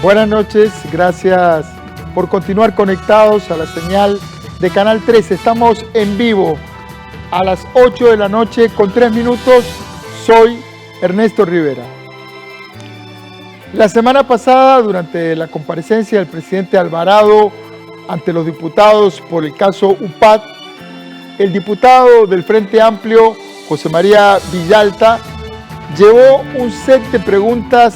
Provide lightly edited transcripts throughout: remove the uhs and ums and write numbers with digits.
Buenas noches, gracias por continuar conectados a la señal de Canal 13. Estamos en vivo a las 8 de la noche con 3 minutos. Soy Ernesto Rivera. La semana pasada, durante la comparecencia del presidente Alvarado ante los diputados por el caso UPAD, el diputado del Frente Amplio, José María Villalta, llevó un set de preguntas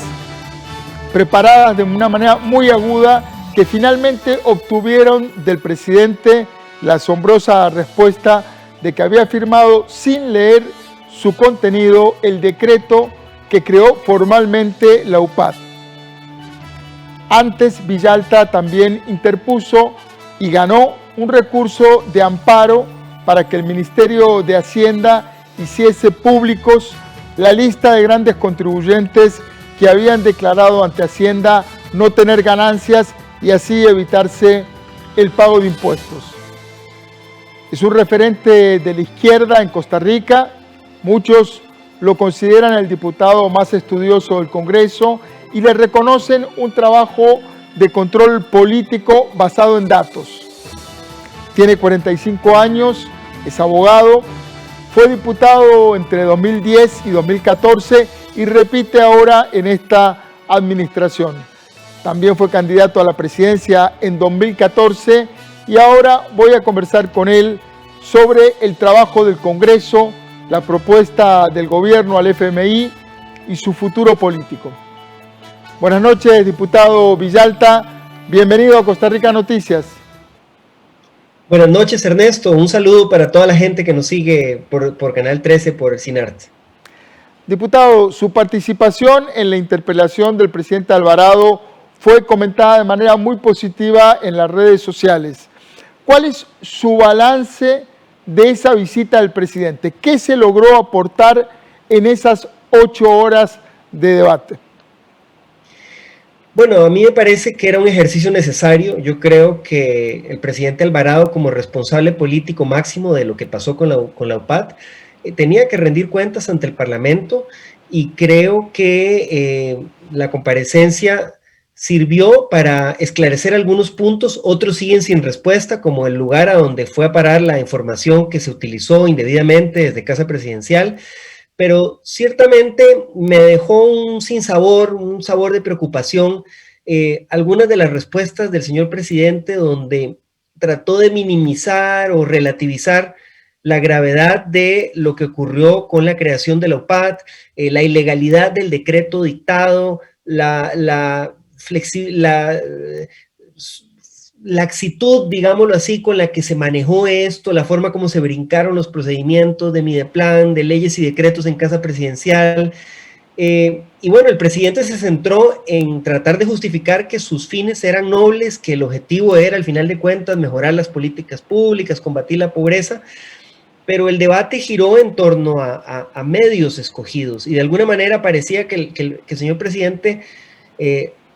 preparadas de una manera muy aguda que finalmente obtuvieron del presidente la asombrosa respuesta de que había firmado sin leer su contenido el decreto que creó formalmente la UPAD. Antes, Villalta también interpuso y ganó un recurso de amparo para que el Ministerio de Hacienda hiciese públicos la lista de grandes contribuyentes que habían declarado ante Hacienda no tener ganancias y así evitarse el pago de impuestos. Es un referente de la izquierda en Costa Rica. Muchos lo consideran el diputado más estudioso del Congreso y le reconocen un trabajo de control político basado en datos. Tiene 45 años, es abogado, fue diputado entre 2010 y 2014 y repite ahora en esta administración. También fue candidato a la presidencia en 2014 y ahora voy a conversar con él sobre el trabajo del Congreso, la propuesta del gobierno al FMI y su futuro político. Buenas noches, diputado Villalta. Bienvenido a Costa Rica Noticias. Buenas noches, Ernesto. Un saludo para toda la gente que nos sigue por Canal 13, por CINART. Diputado, su participación en la interpelación del presidente Alvarado fue comentada de manera muy positiva en las redes sociales. ¿Cuál es su balance de esa visita del presidente? ¿Qué se logró aportar en esas 8 horas de debate? Bueno, a mí me parece que era un ejercicio necesario. Yo creo que el presidente Alvarado, como responsable político máximo de lo que pasó con la UPAD, tenía que rendir cuentas ante el Parlamento y creo que la comparecencia sirvió para esclarecer algunos puntos, otros siguen sin respuesta, como el lugar a donde fue a parar la información que se utilizó indebidamente desde Casa Presidencial, pero ciertamente me dejó un sinsabor, un sabor de preocupación, algunas de las respuestas del señor presidente donde trató de minimizar o relativizar la gravedad de lo que ocurrió con la creación de la UPAD, la ilegalidad del decreto dictado, la laxitud, digámoslo así, con la que se manejó esto, la forma como se brincaron los procedimientos de Mideplan, de leyes y decretos en Casa Presidencial. Y bueno, el presidente se centró en tratar de justificar que sus fines eran nobles, que el objetivo era, al final de cuentas, mejorar las políticas públicas, combatir la pobreza, pero el debate giró en torno a medios escogidos y de alguna manera parecía que el señor presidente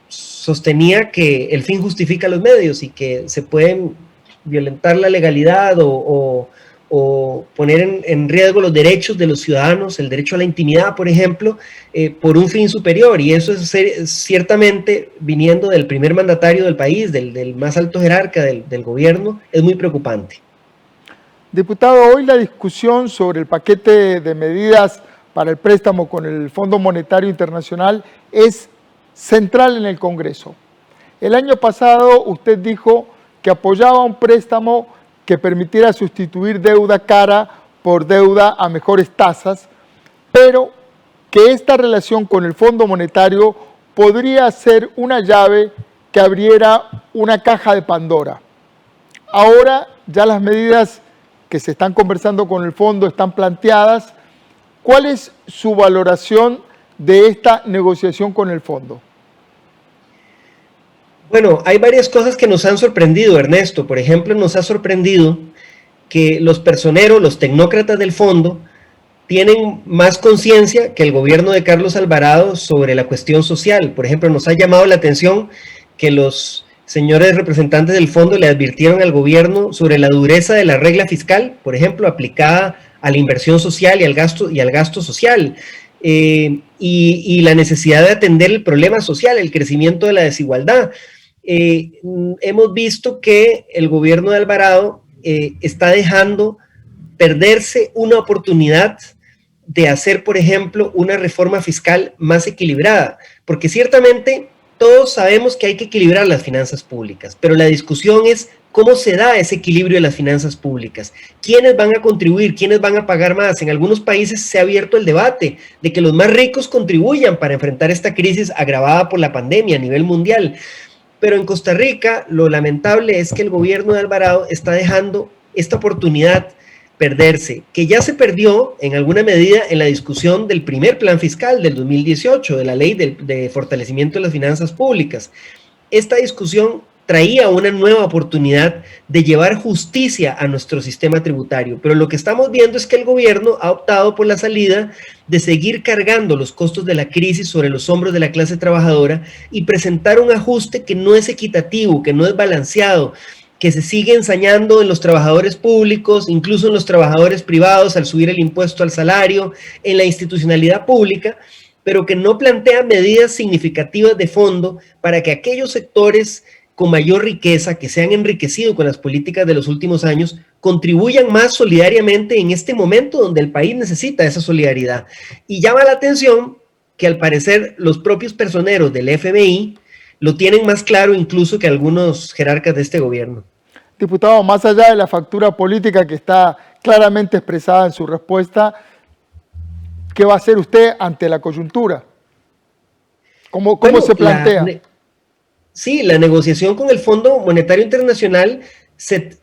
sostenía que el fin justifica los medios y que se pueden violentar la legalidad o poner en riesgo los derechos de los ciudadanos, el derecho a la intimidad, por ejemplo, por un fin superior. Y eso es ciertamente, viniendo del primer mandatario del país, del más alto jerarca del gobierno, es muy preocupante. Diputado, hoy la discusión sobre el paquete de medidas para el préstamo con el Fondo Monetario Internacional es central en el Congreso. El año pasado usted dijo que apoyaba un préstamo que permitiera sustituir deuda cara por deuda a mejores tasas, pero que esta relación con el Fondo Monetario podría ser una llave que abriera una caja de Pandora. Ahora ya las medidas que se están conversando con el fondo están planteadas. ¿Cuál es su valoración de esta negociación con el fondo? Bueno, hay varias cosas que nos han sorprendido, Ernesto. Por ejemplo, nos ha sorprendido que los personeros, los tecnócratas del fondo, tienen más conciencia que el gobierno de Carlos Alvarado sobre la cuestión social. Por ejemplo, nos ha llamado la atención que los señores representantes del fondo le advirtieron al gobierno sobre la dureza de la regla fiscal, por ejemplo, aplicada a la inversión social y al gasto social. y la necesidad de atender el problema social, el crecimiento de la desigualdad. Hemos visto que el gobierno de Alvarado está dejando perderse una oportunidad de hacer, por ejemplo, una reforma fiscal más equilibrada, porque ciertamente todos sabemos que hay que equilibrar las finanzas públicas, pero la discusión es cómo se da ese equilibrio de las finanzas públicas, quiénes van a contribuir, quiénes van a pagar más. En algunos países se ha abierto el debate de que los más ricos contribuyan para enfrentar esta crisis agravada por la pandemia a nivel mundial, pero en Costa Rica lo lamentable es que el gobierno de Alvarado está dejando esta oportunidad perderse, que ya se perdió en alguna medida en la discusión del primer plan fiscal del 2018, de la ley de fortalecimiento de las finanzas públicas. Esta discusión traía una nueva oportunidad de llevar justicia a nuestro sistema tributario, pero lo que estamos viendo es que el gobierno ha optado por la salida de seguir cargando los costos de la crisis sobre los hombros de la clase trabajadora y presentar un ajuste que no es equitativo, que no es balanceado, que se sigue ensañando en los trabajadores públicos, incluso en los trabajadores privados al subir el impuesto al salario, en la institucionalidad pública, pero que no plantea medidas significativas de fondo para que aquellos sectores con mayor riqueza, que se han enriquecido con las políticas de los últimos años, contribuyan más solidariamente en este momento donde el país necesita esa solidaridad. Y llama la atención que al parecer los propios personeros del FMI lo tienen más claro incluso que algunos jerarcas de este gobierno. Diputado, más allá de la factura política que está claramente expresada en su respuesta, ¿qué va a hacer usted ante la coyuntura? ¿Cómo se plantea? Sí, la negociación con el Fondo Monetario Internacional se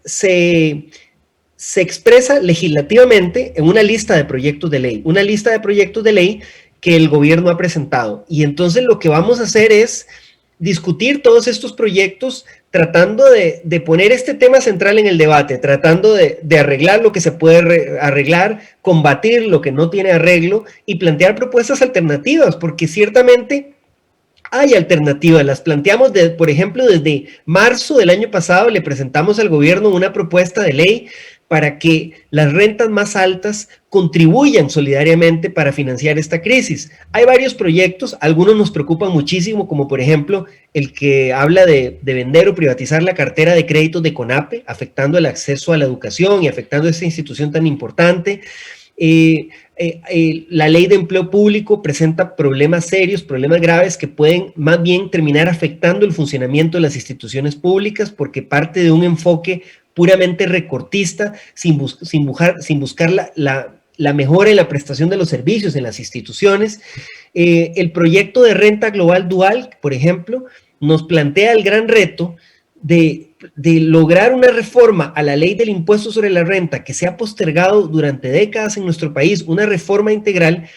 expresa legislativamente en una lista de proyectos de ley, que el gobierno ha presentado. Y entonces lo que vamos a hacer es discutir todos estos proyectos tratando de poner este tema central en el debate, tratando de arreglar lo que se puede arreglar, combatir lo que no tiene arreglo y plantear propuestas alternativas, porque ciertamente hay alternativas. Las planteamos, por ejemplo, desde marzo del año pasado le presentamos al gobierno una propuesta de ley para que las rentas más altas contribuyan solidariamente para financiar esta crisis. Hay varios proyectos, algunos nos preocupan muchísimo, como por ejemplo el que habla de vender o privatizar la cartera de créditos de CONAPE, afectando el acceso a la educación y afectando a esta institución tan importante. La ley de empleo público presenta problemas serios, problemas graves que pueden más bien terminar afectando el funcionamiento de las instituciones públicas porque parte de un enfoque puramente recortista sin buscar la mejora en la prestación de los servicios en las instituciones. El proyecto de renta global dual, por ejemplo, nos plantea el gran reto de lograr una reforma a la ley del impuesto sobre la renta que se ha postergado durante décadas en nuestro país, una reforma integral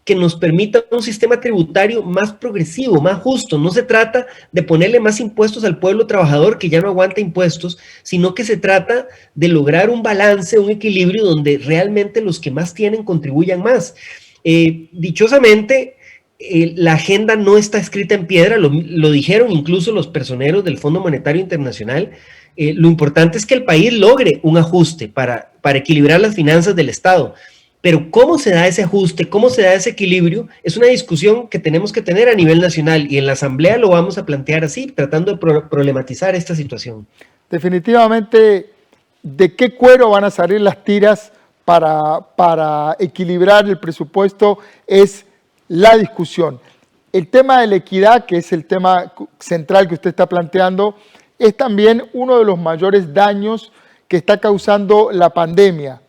que nos permita un sistema tributario más progresivo, más justo. No se trata de ponerle más impuestos al pueblo trabajador que ya no aguanta impuestos, sino que se trata de lograr un balance, un equilibrio donde realmente los que más tienen contribuyan más. Dichosamente, la agenda no está escrita en piedra, lo dijeron incluso los personeros del Fondo Monetario Internacional. Lo importante es que el país logre un ajuste para equilibrar las finanzas del Estado. Pero cómo se da ese ajuste, cómo se da ese equilibrio, es una discusión que tenemos que tener a nivel nacional y en la Asamblea lo vamos a plantear así, tratando de problematizar esta situación. Definitivamente, ¿de qué cuero van a salir las tiras para equilibrar el presupuesto? Es la discusión. El tema de la equidad, que es el tema central que usted está planteando, es también uno de los mayores daños que está causando la pandemia.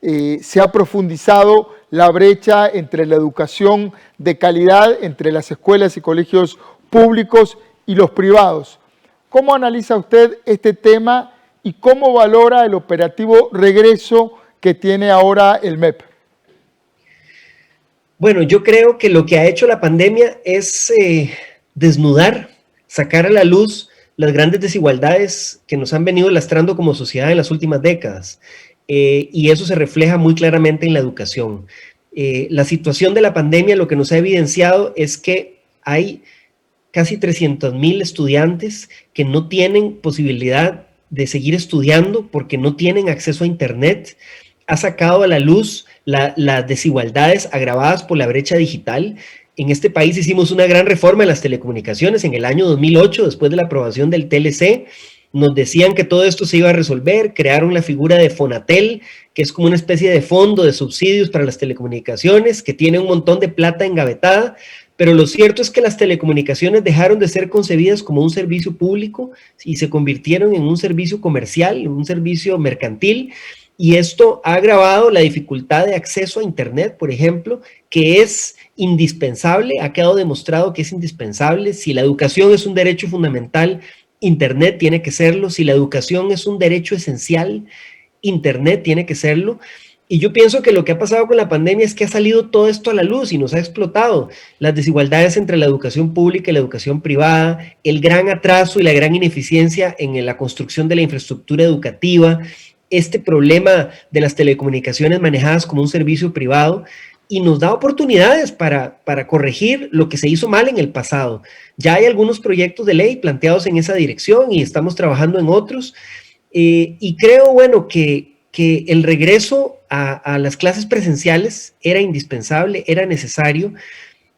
Se ha profundizado la brecha entre la educación de calidad, entre las escuelas y colegios públicos y los privados. ¿Cómo analiza usted este tema y cómo valora el operativo regreso que tiene ahora el MEP? Bueno, yo creo que lo que ha hecho la pandemia es desnudar, sacar a la luz las grandes desigualdades que nos han venido lastrando como sociedad en las últimas décadas. Y eso se refleja muy claramente en la educación. La situación de la pandemia lo que nos ha evidenciado es que hay casi 300,000 estudiantes que no tienen posibilidad de seguir estudiando porque no tienen acceso a internet. ha sacado a la luz las desigualdades agravadas por la brecha digital. En este país hicimos una gran reforma en las telecomunicaciones en el año 2008, después de la aprobación del TLC. Nos decían que todo esto se iba a resolver, crearon la figura de Fonatel, que es como una especie de fondo de subsidios para las telecomunicaciones, que tiene un montón de plata engavetada, pero lo cierto es que las telecomunicaciones dejaron de ser concebidas como un servicio público y se convirtieron en un servicio comercial, un servicio mercantil, y esto ha agravado la dificultad de acceso a Internet, por ejemplo, que es indispensable, ha quedado demostrado que es indispensable. Si la educación es un derecho fundamental, Internet tiene que serlo. Si la educación es un derecho esencial, Internet tiene que serlo. Y yo pienso que lo que ha pasado con la pandemia es que ha salido todo esto a la luz y nos ha explotado las desigualdades entre la educación pública y la educación privada, el gran atraso y la gran ineficiencia en la construcción de la infraestructura educativa, este problema de las telecomunicaciones manejadas como un servicio privado, y nos da oportunidades para corregir lo que se hizo mal en el pasado. Ya hay algunos proyectos de ley planteados en esa dirección y estamos trabajando en otros, y creo, bueno, que el regreso a las clases presenciales era indispensable, era necesario,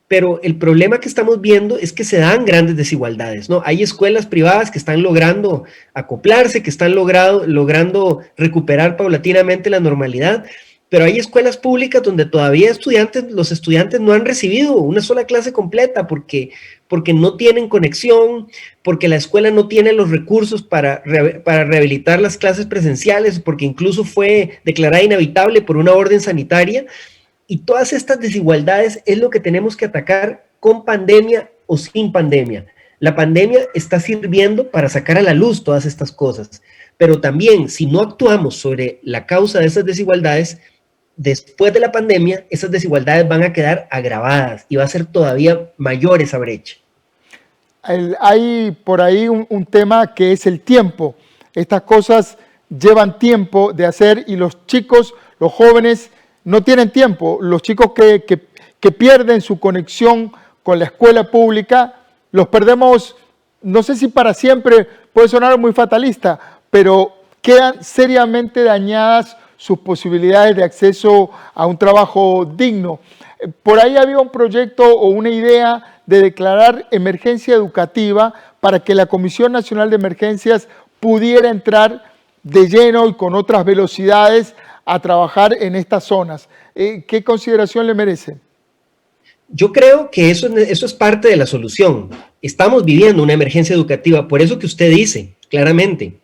pero el problema que estamos viendo es que se dan grandes desigualdades, ¿no? Hay escuelas privadas que están logrando acoplarse, que están logrando recuperar paulatinamente la normalidad, pero hay escuelas públicas donde todavía los estudiantes no han recibido una sola clase completa porque no tienen conexión, porque la escuela no tiene los recursos para rehabilitar las clases presenciales, porque incluso fue declarada inhabitable por una orden sanitaria. Y todas estas desigualdades es lo que tenemos que atacar con pandemia o sin pandemia. La pandemia está sirviendo para sacar a la luz todas estas cosas, pero también si no actuamos sobre la causa de esas desigualdades, después de la pandemia, esas desigualdades van a quedar agravadas y va a ser todavía mayor esa brecha. Hay por ahí un tema que es el tiempo. Estas cosas llevan tiempo de hacer y los chicos, los jóvenes, no tienen tiempo. Los chicos que pierden su conexión con la escuela pública, los perdemos, no sé si para siempre, puede sonar muy fatalista, pero quedan seriamente dañadas sus posibilidades de acceso a un trabajo digno. Por ahí había un proyecto o una idea de declarar emergencia educativa para que la Comisión Nacional de Emergencias pudiera entrar de lleno y con otras velocidades a trabajar en estas zonas. ¿Qué consideración le merece? Yo creo que eso es parte de la solución. Estamos viviendo una emergencia educativa, por eso que usted dice, claramente.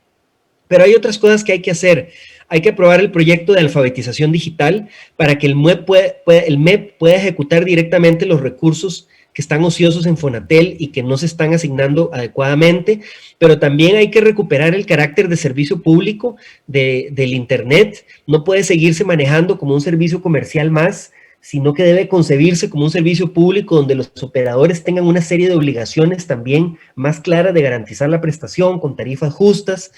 Pero hay otras cosas que hay que hacer. Hay que aprobar el proyecto de alfabetización digital para que el MEP pueda ejecutar directamente los recursos que están ociosos en Fonatel y que no se están asignando adecuadamente, pero también hay que recuperar el carácter de servicio público del Internet. No puede seguirse manejando como un servicio comercial más, sino que debe concebirse como un servicio público donde los operadores tengan una serie de obligaciones también más claras de garantizar la prestación con tarifas justas.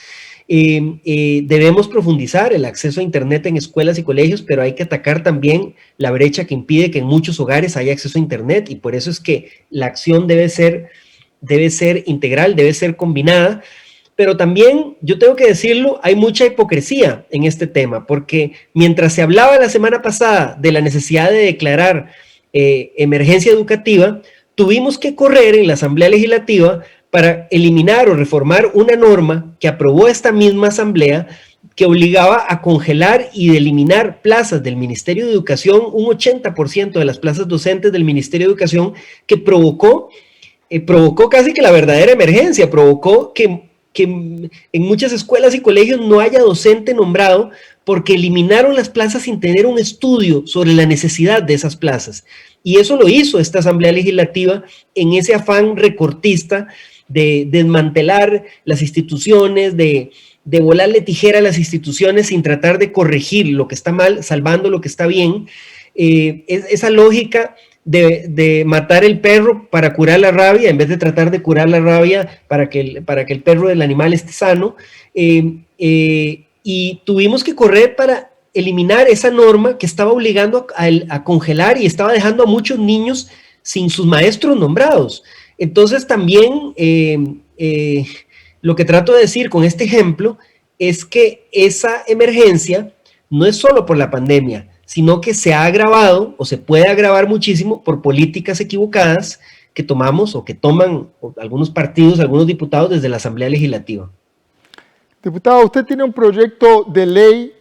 Debemos profundizar el acceso a Internet en escuelas y colegios, pero hay que atacar también la brecha que impide que en muchos hogares haya acceso a Internet, y por eso es que la acción debe ser integral, debe ser combinada. Pero también, yo tengo que decirlo, hay mucha hipocresía en este tema, porque mientras se hablaba la semana pasada de la necesidad de declarar emergencia educativa, tuvimos que correr en la Asamblea Legislativa para eliminar o reformar una norma que aprobó esta misma Asamblea que obligaba a congelar y de eliminar plazas del Ministerio de Educación, un 80% de las plazas docentes del Ministerio de Educación, que provocó casi que la verdadera emergencia, provocó que en muchas escuelas y colegios no haya docente nombrado porque eliminaron las plazas sin tener un estudio sobre la necesidad de esas plazas. Y eso lo hizo esta Asamblea Legislativa en ese afán recortista de desmantelar las instituciones, de volarle tijera a las instituciones sin tratar de corregir lo que está mal, salvando lo que está bien. Esa lógica de matar el perro para curar la rabia, en vez de tratar de curar la rabia para que el perro del animal esté sano, y tuvimos que correr para eliminar esa norma que estaba obligando a congelar y estaba dejando a muchos niños sin sus maestros nombrados. Entonces también lo que trato de decir con este ejemplo es que esa emergencia no es solo por la pandemia, sino que se ha agravado o se puede agravar muchísimo por políticas equivocadas que tomamos o que toman algunos partidos, algunos diputados desde la Asamblea Legislativa. Diputado, usted tiene un proyecto de ley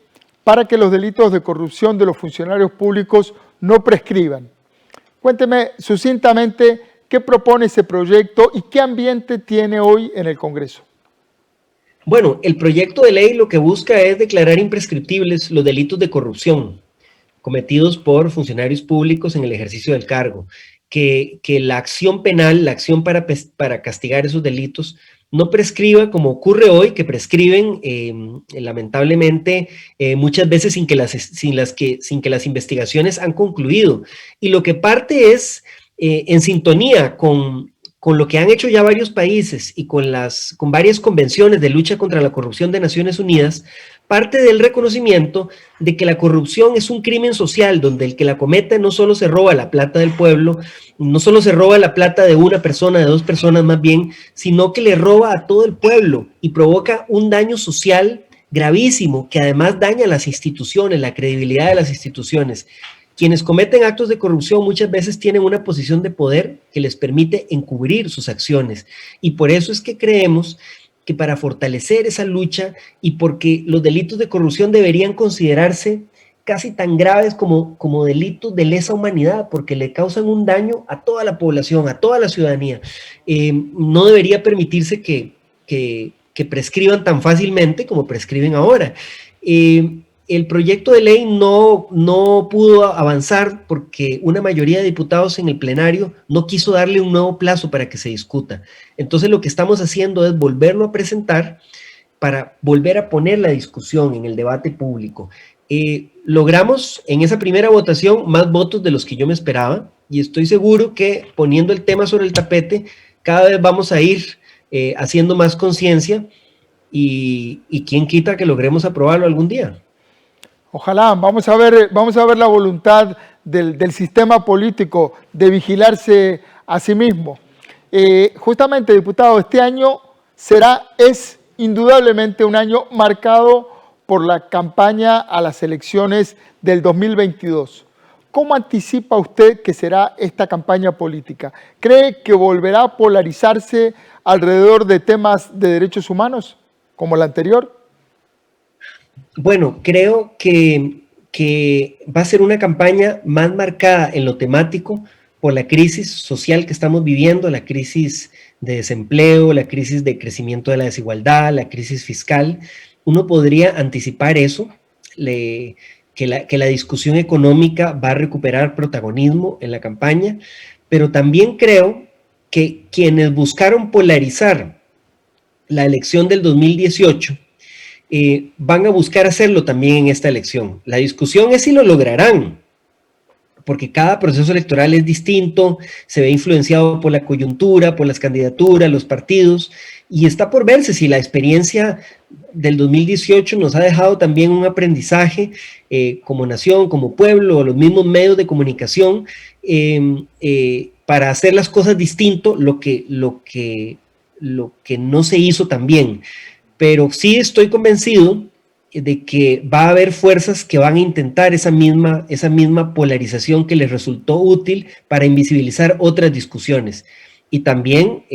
para que los delitos de corrupción de los funcionarios públicos no prescriban. Cuénteme sucintamente qué propone ese proyecto y qué ambiente tiene hoy en el Congreso. Bueno, el proyecto de ley lo que busca es declarar imprescriptibles los delitos de corrupción cometidos por funcionarios públicos en el ejercicio del cargo, que la acción penal, la acción para castigar esos delitos, no prescriba como ocurre hoy, que prescriben lamentablemente muchas veces sin que las investigaciones han concluido. Y lo que parte es en sintonía con lo que han hecho ya varios países y con varias convenciones de lucha contra la corrupción de Naciones Unidas, parte del reconocimiento de que la corrupción es un crimen social, donde el que la comete no solo se roba la plata del pueblo, no solo se roba la plata de una persona, de dos personas más bien, sino que le roba a todo el pueblo y provoca un daño social gravísimo, que además daña las instituciones, la credibilidad de las instituciones. Quienes cometen actos de corrupción muchas veces tienen una posición de poder que les permite encubrir sus acciones. Y por eso es que creemos que para fortalecer esa lucha y porque los delitos de corrupción deberían considerarse casi tan graves como delitos de lesa humanidad, porque le causan un daño a toda la población, a toda la ciudadanía. No debería permitirse que prescriban tan fácilmente como prescriben ahora. El proyecto de ley no pudo avanzar porque una mayoría de diputados en el plenario no quiso darle un nuevo plazo para que se discuta. Entonces lo que estamos haciendo es volverlo a presentar para volver a poner la discusión en el debate público. Logramos en esa primera votación más votos de los que yo me esperaba y estoy seguro que poniendo el tema sobre el tapete cada vez vamos a ir haciendo más conciencia y quién quita que logremos aprobarlo algún día. Ojalá, vamos a ver la voluntad del sistema político de vigilarse a sí mismo. Justamente, diputado, este año es indudablemente un año marcado por la campaña a las elecciones del 2022. ¿Cómo anticipa usted que será esta campaña política? ¿Cree que volverá a polarizarse alrededor de temas de derechos humanos como la anterior? Bueno, creo que va a ser una campaña más marcada en lo temático por la crisis social que estamos viviendo, la crisis de desempleo, la crisis de crecimiento de la desigualdad, la crisis fiscal. Uno podría anticipar eso, que la discusión económica va a recuperar protagonismo en la campaña, pero también creo que quienes buscaron polarizar la elección del 2018 van a buscar hacerlo también en esta elección. La discusión es si lo lograrán, porque cada proceso electoral es distinto, se ve influenciado por la coyuntura, por las candidaturas, los partidos, y está por verse si la experiencia del 2018 nos ha dejado también un aprendizaje como nación, como pueblo, los mismos medios de comunicación, para hacer las cosas distinto, lo que no se hizo tan bien. Pero sí estoy convencido de que va a haber fuerzas que van a intentar esa misma polarización que les resultó útil para invisibilizar otras discusiones. Y también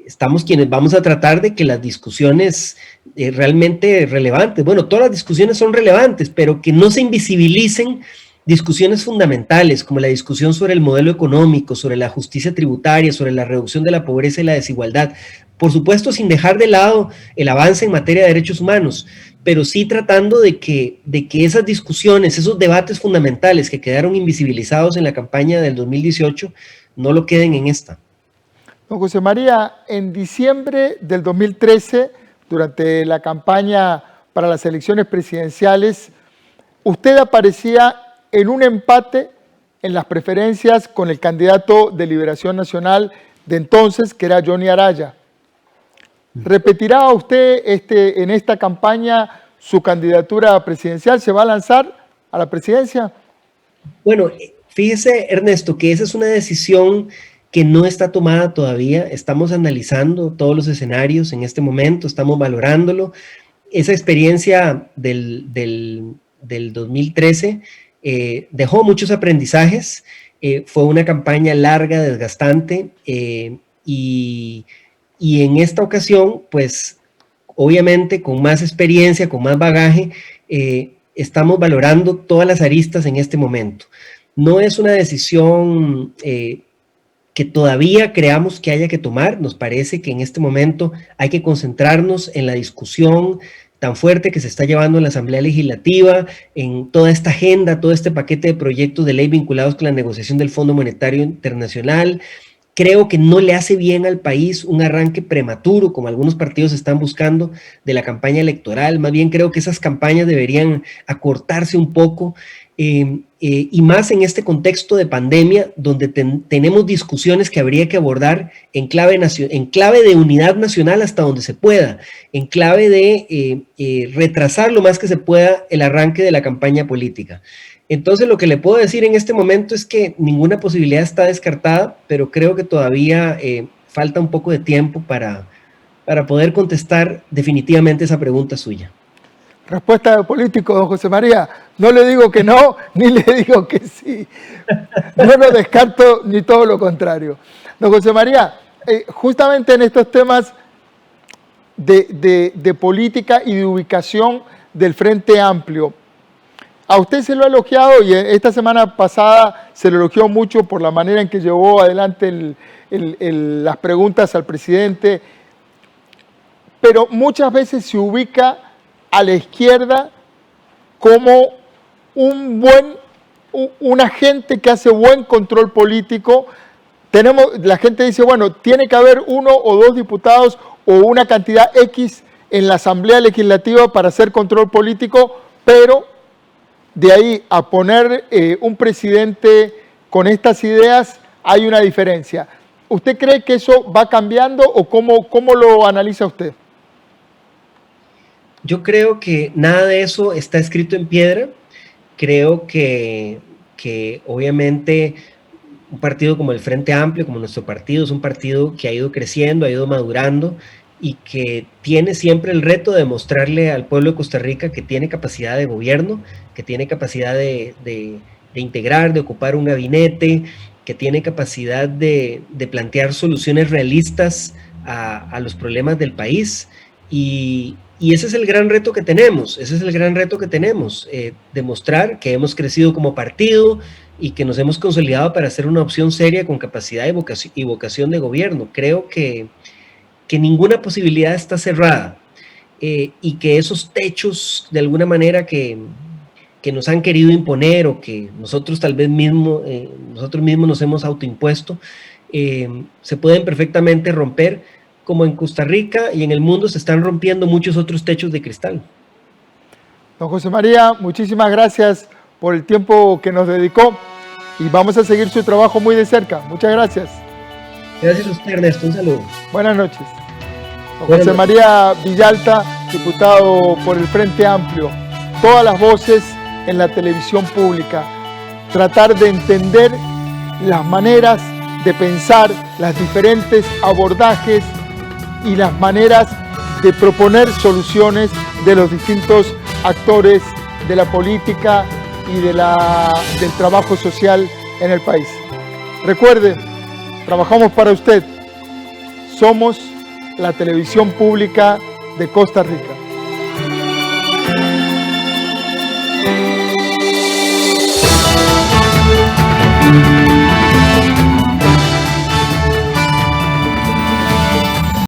estamos quienes vamos a tratar de que las discusiones realmente relevantes, bueno, todas las discusiones son relevantes, pero que no se invisibilicen discusiones fundamentales como la discusión sobre el modelo económico, sobre la justicia tributaria, sobre la reducción de la pobreza y la desigualdad. Por supuesto, sin dejar de lado el avance en materia de derechos humanos, pero sí tratando de que esas discusiones, esos debates fundamentales que quedaron invisibilizados en la campaña del 2018, no lo queden en esta. Don José María, en diciembre del 2013, durante la campaña para las elecciones presidenciales, usted aparecía en un empate en las preferencias con el candidato de Liberación Nacional de entonces, que era Johnny Araya. ¿Repetirá usted en esta campaña su candidatura presidencial? ¿Se va a lanzar a la presidencia? Bueno, fíjese, Ernesto, que esa es una decisión que no está tomada todavía. Estamos analizando todos los escenarios en este momento, estamos valorándolo. esa experiencia del 2013 dejó muchos aprendizajes. Fue una campaña larga, desgastante, y en esta ocasión, pues, obviamente con más experiencia, con más bagaje, estamos valorando todas las aristas en este momento. No es una decisión que todavía creamos que haya que tomar. Nos parece que en este momento hay que concentrarnos en la discusión tan fuerte que se está llevando en la Asamblea Legislativa, en toda esta agenda, todo este paquete de proyectos de ley vinculados con la negociación del Fondo Monetario Internacional. Creo que no le hace bien al país un arranque prematuro, como algunos partidos están buscando, de la campaña electoral. Más bien creo que esas campañas deberían acortarse un poco, y más en este contexto de pandemia, donde tenemos discusiones que habría que abordar en clave de unidad nacional hasta donde se pueda, en clave de retrasar lo más que se pueda el arranque de la campaña política. Entonces, lo que le puedo decir en este momento es que ninguna posibilidad está descartada, pero creo que todavía falta un poco de tiempo para poder contestar definitivamente esa pregunta suya. Respuesta de político, don José María. No le digo que no, ni le digo que sí. No lo descarto ni todo lo contrario. Don José María, justamente en estos temas de política y de ubicación del Frente Amplio, a usted se lo ha elogiado, y esta semana pasada se lo elogió mucho por la manera en que llevó adelante las preguntas al presidente, pero muchas veces se ubica a la izquierda como un agente que hace buen control político. La gente dice, bueno, tiene que haber 1 o 2 diputados o una cantidad X en la Asamblea Legislativa para hacer control político, pero de ahí a poner un presidente con estas ideas hay una diferencia. ¿Usted cree que eso va cambiando o cómo lo analiza usted? Yo creo que nada de eso está escrito en piedra. Creo que obviamente un partido como el Frente Amplio, como nuestro partido, es un partido que ha ido creciendo, ha ido madurando y que tiene siempre el reto de mostrarle al pueblo de Costa Rica que tiene capacidad de gobierno, que tiene capacidad de integrar, de ocupar un gabinete, que tiene capacidad de plantear soluciones realistas a los problemas del país. Y ese es el gran reto que tenemos, demostrar que hemos crecido como partido y que nos hemos consolidado para ser una opción seria con capacidad y vocación de gobierno. Creo que ninguna posibilidad está cerrada, y que esos techos de alguna manera que nos han querido imponer o que nosotros tal vez nosotros mismos nos hemos autoimpuesto, se pueden perfectamente romper, como en Costa Rica y en el mundo se están rompiendo muchos otros techos de cristal. Don José María, muchísimas gracias por el tiempo que nos dedicó y vamos a seguir su trabajo muy de cerca. Muchas gracias. Gracias a usted, Ernesto. Un saludo. Buenas noches. Don José María Villalta, diputado por el Frente Amplio. Todas las voces en la televisión pública. Tratar de entender las maneras de pensar, las diferentes abordajes y las maneras de proponer soluciones de los distintos actores de la política y del trabajo social en el país. Recuerde, trabajamos para usted. Somos la televisión pública de Costa Rica.